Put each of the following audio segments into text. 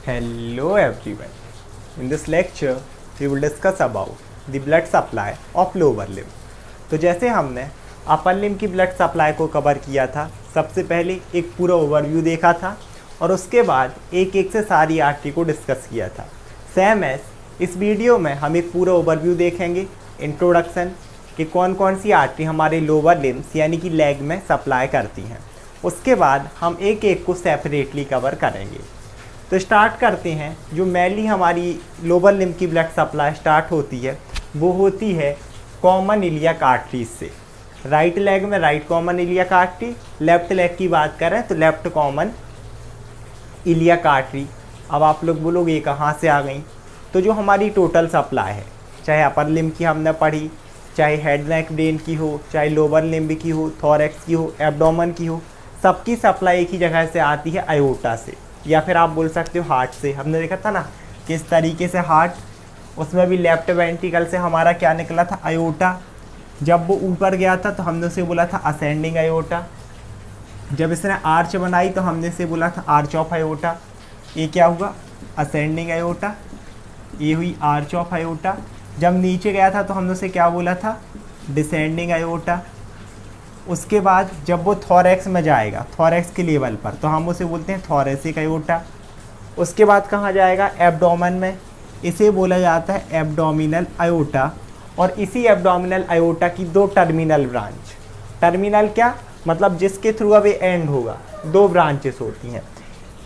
Hello everyone. In this lecture, we will discuss about the blood supply of lower limb. तो जैसे हमने upper limb की blood supply को cover किया था, सबसे पहले एक पूरा ओवरव्यू देखा था और उसके बाद एक एक से सारी आर्टरी को डिस्कस किया था। सेम एज इस वीडियो में हम एक पूरा ओवरव्यू देखेंगे, इंट्रोडक्शन कि कौन कौन सी आर्टरी हमारे लोअर लिम्स यानी कि लेग में सप्लाई करती हैं। उसके बाद हम एक एक को सेपरेटली कवर करेंगे। तो स्टार्ट करते हैं। जो मेनली हमारी लोअर लिम्ब की ब्लड सप्लाई स्टार्ट होती है वो होती है कॉमन इलियक आर्टरी से। राइट लेग में right common iliac artery, left leg की बात करें तो लेफ्ट कॉमन इलियक आर्टरी। अब आप लोग बोलोगे ये कहाँ से आ गई? तो जो हमारी टोटल सप्लाई है, चाहे अपर लिम्ब की हमने पढ़ी, चाहे हेड नेक ब्रेन की हो, चाहे लोअर लिम्ब की हो, थोरैक्स की हो, एब्डोमेन की हो, सबकी सप्लाई एक ही जगह से आती है, आयोटा से, या फिर आप बोल सकते हो हार्ट से। हमने देखा था ना किस तरीके से हार्ट, उसमें भी लेफ्ट वेंट्रिकल से हमारा क्या निकला था, आयोटा। जब वो ऊपर गया था तो हमने उसे बोला था असेंडिंग आयोटा। जब इसने आर्च बनाई तो हमने इसे बोला था आर्च ऑफ आयोटा। ये क्या हुआ, असेंडिंग आयोटा। ये हुई आर्च ऑफ आयोटा। जब नीचे गया था तो हमने उसे क्या बोला था, डिसेंडिंग आयोटा। उसके बाद जब वो थोरैक्स में जाएगा, थोरैक्स के लेवल पर, तो हम उसे बोलते हैं थोरैसिक आयोटा। उसके बाद कहाँ जाएगा, एब्डोमेन में, इसे बोला जाता है एब्डोमिनल आयोटा। और इसी एब्डोमिनल आयोटा की दो टर्मिनल ब्रांच, टर्मिनल क्या मतलब जिसके थ्रू अब ये एंड होगा, दो ब्रांचेस होती हैं।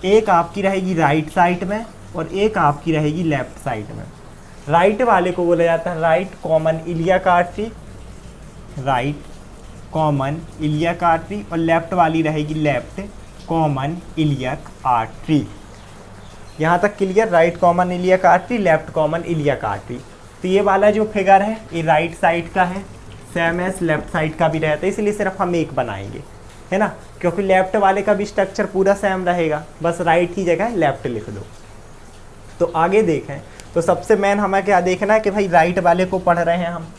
एक आपकी रहेगी राइट साइड में और एक आपकी रहेगी लेफ्ट साइड में। राइट वाले को बोला जाता है right common iliac artery, right common iliac artery, और लेफ्ट वाली रहेगी लेफ्ट कॉमन इलियक आर्टरी। यहाँ तक clear, right common iliac artery, left common iliac artery. तो ये वाला जो फिगर है ये राइट साइड का है, सेम एज लेफ्ट साइड का भी रहता है, इसलिए सिर्फ हम एक बनाएंगे, है ना, क्योंकि लेफ्ट वाले का भी स्ट्रक्चर पूरा सेम रहेगा, बस राइट की जगह लेफ्ट लिख दो। तो आगे देखें तो सबसे मेन हमें क्या देखना है कि भाई राइट वाले को पढ़ रहे हैं हम,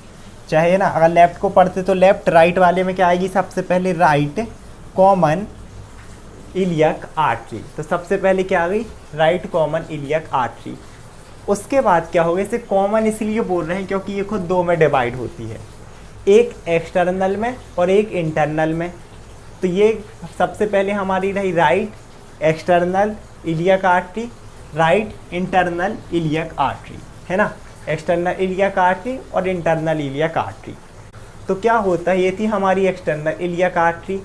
चाहे ना अगर लेफ्ट को पढ़ते तो लेफ्ट, राइट वाले में क्या आएगी, सबसे पहले राइट कॉमन इलियक आर्टरी। तो सबसे पहले क्या आ गई, राइट कॉमन इलियक आर्टरी। उसके बाद क्या होगा, इसे कॉमन इसलिए बोल रहे हैं क्योंकि ये खुद दो में डिवाइड होती है, एक एक्सटर्नल में और एक इंटरनल में। तो ये सबसे पहले हमारी रही right external iliac artery, right internal iliac artery, है ना, एक्सटर्नल इलियक आर्टरी और इंटरनल इलियक आर्टरी। तो क्या होता है, ये थी हमारी एक्सटर्नल इलियक आर्टरी।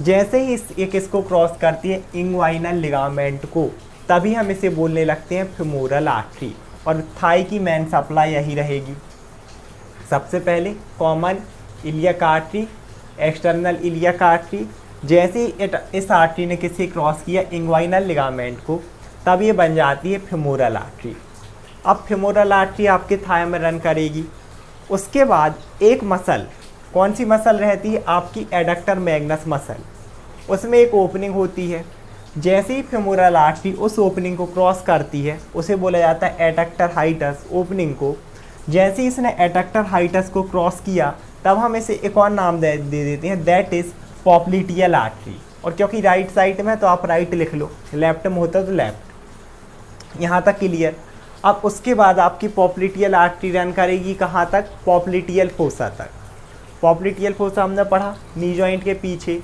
जैसे ही इसको क्रॉस करती है इंग्वाइनल लिगामेंट को, तभी हम इसे बोलने लगते हैं फेमोरल आर्टरी। और थाई की मेन सप्लाई यही रहेगी। सबसे पहले common iliac artery, external iliac artery. जैसे ही इस आर्टरी ने किसी क्रॉस किया इंग्वाइनल लिगामेंट को, तब ये बन जाती है फेमोरल आर्टरी। अब फेमोरल आर्टरी आपके थाई में रन करेगी। उसके बाद एक मसल, कौन सी मसल रहती है, आपकी एडक्टर मैग्नस मसल, उसमें एक ओपनिंग होती है। जैसे ही फेमोरल आर्टरी उस ओपनिंग को क्रॉस करती है उसे बोला जाता है एडक्टर हाइटस ओपनिंग को। जैसे ही इसने एडक्टर हाइटस को क्रॉस किया तब हम इसे एक और नाम दे देते हैं, दैट इज़ पॉप्लिटियल आर्टरी। और क्योंकि राइट साइड में तो आप राइट लिख लो, लेफ्ट में होता तो लेफ्ट। यहाँ तक क्लियर। अब उसके बाद आपकी पॉप्लिटियल आर्टरी रन करेगी कहाँ तक, पॉप्लिटियल फोसा तक। पॉप्लिटियल फोसा हमने पढ़ा नी जॉइंट के पीछे।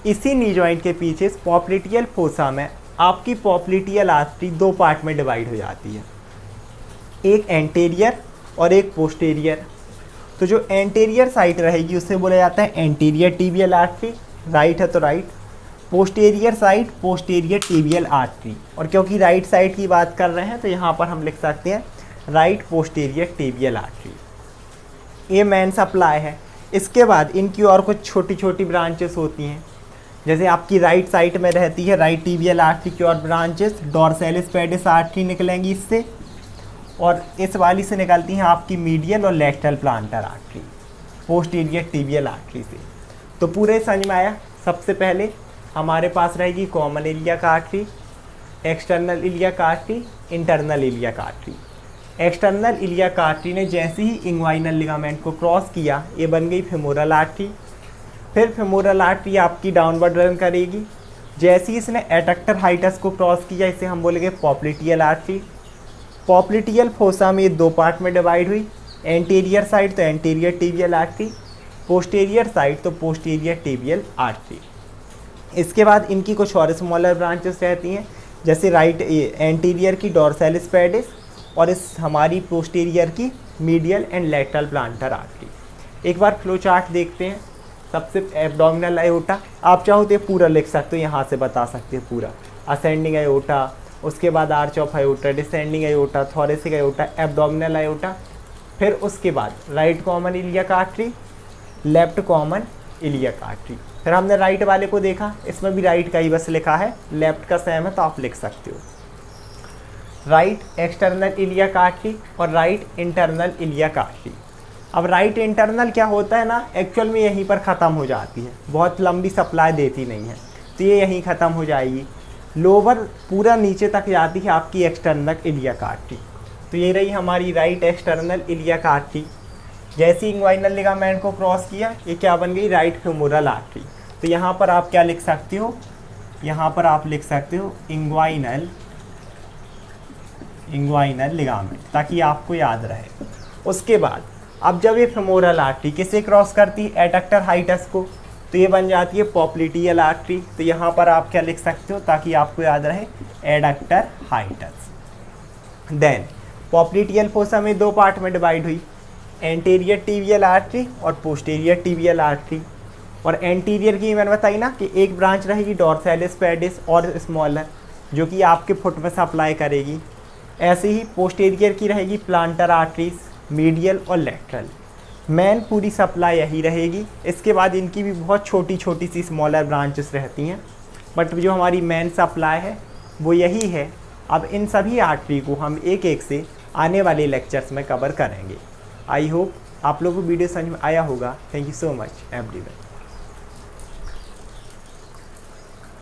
इसी नी जॉइंट के पीछे पॉप्लिटियल फोसा में आपकी पॉप्लिटियल आर्टरी दो पार्ट में डिवाइड हो जाती है, एक एंटीरियर और एक पोस्टीरियर। तो जो एंटीरियर साइड रहेगी उसे बोला जाता है एंटीरियर टिबियल आर्टरी, राइट है तो right. Posterior side posterior tibial artery. और क्योंकि राइट साइड की बात कर रहे हैं तो यहाँ पर हम लिख सकते हैं राइट पोस्टीरियर टिबियल आर्टरी। ये मेन सप्लाई है। इसके बाद इनकी और कुछ छोटी छोटी ब्रांचेस होती हैं। जैसे आपकी राइट साइड में रहती है राइट टिबियल आर्टरी की और ब्रांचेस, डॉर्सैलिस पेडिस आर्टरी निकलेंगी इससे, और इस वाली से निकलती हैं आपकी मीडियल और lateral planter artery posterior tibial artery से। तो पूरे समझ में आया। सबसे पहले हमारे पास रहेगी common iliac artery, external iliac artery, internal iliac artery. External iliac artery ने जैसे ही इंग्वाइनल लिगामेंट को क्रॉस किया, ये बन गई फेमोरल आर्टरी। फिर फेमोरल आर्टरी आपकी डाउनवर्ड रन करेगी जैसे ही इसने एडक्टर हाइटस को क्रॉस किया इसे हम बोलेंगे पॉप्लिटियल आर्टरी। पॉप्लिटियल फोसा में ये दो पार्ट में डिवाइड हुई, एंटीरियर साइड तो anterior tibial artery, posterior side तो पोस्टीरियर टिबियल आर्टरी। इसके बाद इनकी कुछ और स्मॉलर ब्रांचेस रहती हैं, जैसे राइट एंटीरियर की डॉर्सैलिस पेडिस और इस हमारी पोस्टीरियर की medial and lateral planter artery. एक बार फ्लो चार्ट देखते हैं। सबसे एब्डोमिनल अयोटा, आप चाहो तो पूरा लिख सकते हो, यहाँ से बता सकते हो पूरा। असेंडिंग अयोटा, उसके बाद arch of aorta, descending aorta, thoracic aorta, abdominal aorta. फिर उसके बाद right common iliac artery, left common iliac artery. फिर हमने राइट वाले को देखा, इसमें भी राइट का ही बस लिखा है, लेफ्ट का सेम है तो आप लिख सकते हो। राइट एक्सटर्नल इलियक आर्टरी और राइट इंटरनल इलियक आर्टरी। अब राइट इंटरनल क्या होता है ना, एक्चुअल में यहीं पर ख़त्म हो जाती है, बहुत लंबी सप्लाई देती नहीं है, तो ये यहीं ख़त्म हो जाएगी। लोअर पूरा नीचे तक जाती है आपकी एक्सटर्नल इलियक आर्टरी। तो ये रही हमारी राइट एक्सटर्नल इलियक आर्टरी। जैसे इंग्वाइनल लिगामेंट को क्रॉस किया, ये क्या बन गई, राइट फ्यूमोरल आर्टरी। तो यहाँ पर आप क्या लिख सकते हो, यहाँ पर आप लिख सकते हो इंग्वाइनल लिगामेंट, ताकि आपको याद रहे। उसके बाद अब जब ये फेमोरल आर्टरी किसे क्रॉस करती है, एडक्टर हाइटस को, तो ये बन जाती है पॉप्लिटियल आर्टरी। तो यहाँ पर आप क्या लिख सकते हो ताकि आपको याद रहे, adductor hiatus. Then popliteal fossa में दो पार्ट में डिवाइड हुई, एंटीरियर टिबियल आर्टरी और पोस्टीरियर टिबियल आर्टरी। और एंटीरियर की मैंने बताई ना कि एक ब्रांच रहेगी डॉर्सैलिस पेडिस और स्मॉलर, जो कि आपके फुट में सप्लाई करेगी। ऐसे ही पोस्टीरियर की रहेगी प्लांटर आर्टरीज, मीडियल और लेटरल। मेन पूरी सप्लाई यही रहेगी। इसके बाद इनकी भी बहुत छोटी छोटी सी स्मॉलर ब्रांचेस रहती हैं, बट जो हमारी मेन सप्लाई है वो यही है। अब इन सभी आर्टरी को हम एक एक से आने वाले लेक्चर्स में कवर करेंगे। आई होप आप लोगों को वीडियो समझ में आया होगा। Thank you so much everyone.